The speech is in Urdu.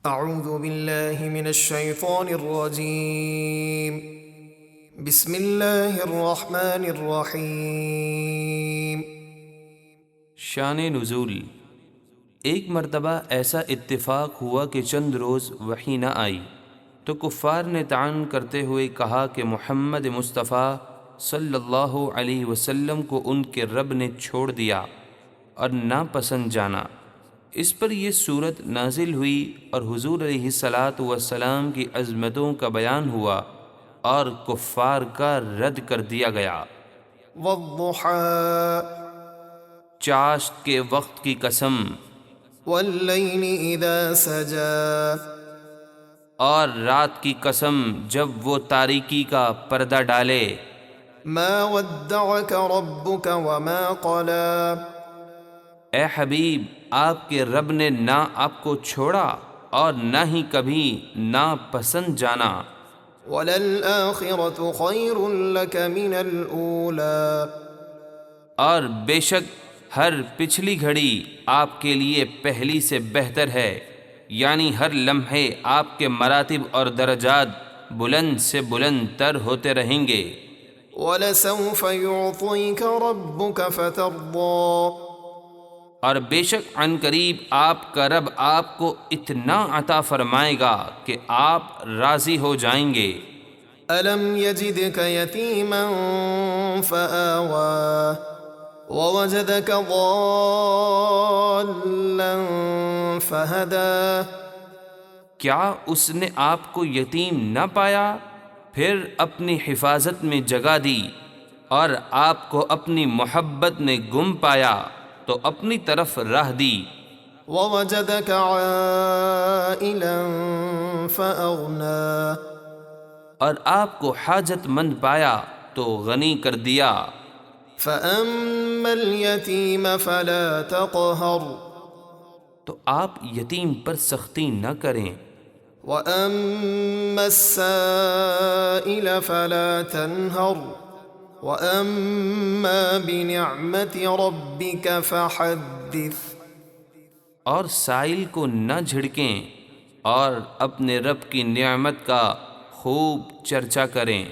اعوذ باللہ من الشیطان الرجیم بسم اللہ الرحمن الرحیم۔ شان نزول۔ ایک مرتبہ ایسا اتفاق ہوا کہ چند روز وحی نہ آئی تو کفار نے طعن کرتے ہوئے کہا کہ محمد مصطفیٰ صلی اللہ علیہ وسلم کو ان کے رب نے چھوڑ دیا اور ناپسند جانا۔ اس پر یہ صورت نازل ہوئی اور حضور علیہ السلام کی عظمتوں کا بیان ہوا اور کفار کا رد کر دیا گیا۔ والضحى چاشت کے وقت کی قسم واللیل اذا سجى اور رات کی قسم جب وہ تاریکی کا پردہ ڈالے۔ ما ودعك ربك وما قلى اے حبیب، آپ کے رب نے نہ آپ کو چھوڑا اور نہ ہی کبھی ناپسند جانا۔ وللآخرة خير لك من الأولى اور بے شک ہر پچھلی گھڑی آپ کے لیے پہلی سے بہتر ہے، یعنی ہر لمحے آپ کے مراتب اور درجات بلند سے بلند تر ہوتے رہیں گے۔ ولسوف يعطيك ربك فترضى اور بے شک عن قریب آپ کا رب آپ کو اتنا عطا فرمائے گا کہ آپ راضی ہو جائیں گے۔ ألم يجدك يتيما فآوى ووجدك ضالا فهدى کیا اس نے آپ کو یتیم نہ پایا پھر اپنی حفاظت میں جگہ دی، اور آپ کو اپنی محبت نے گم پایا تو اپنی طرف راہ دی۔ ووجدك عائلا فأغنى اور آپ کو حاجت مند پایا تو غنی کر دیا۔ فأما اليتيم فلا تقهر تو آپ یتیم پر سختی نہ کریں، وأما السائل فلا تنهر وأما بنعمة ربك فحدث اور سائل کو نہ جھڑکیں اور اپنے رب کی نعمت کا خوب چرچا کریں۔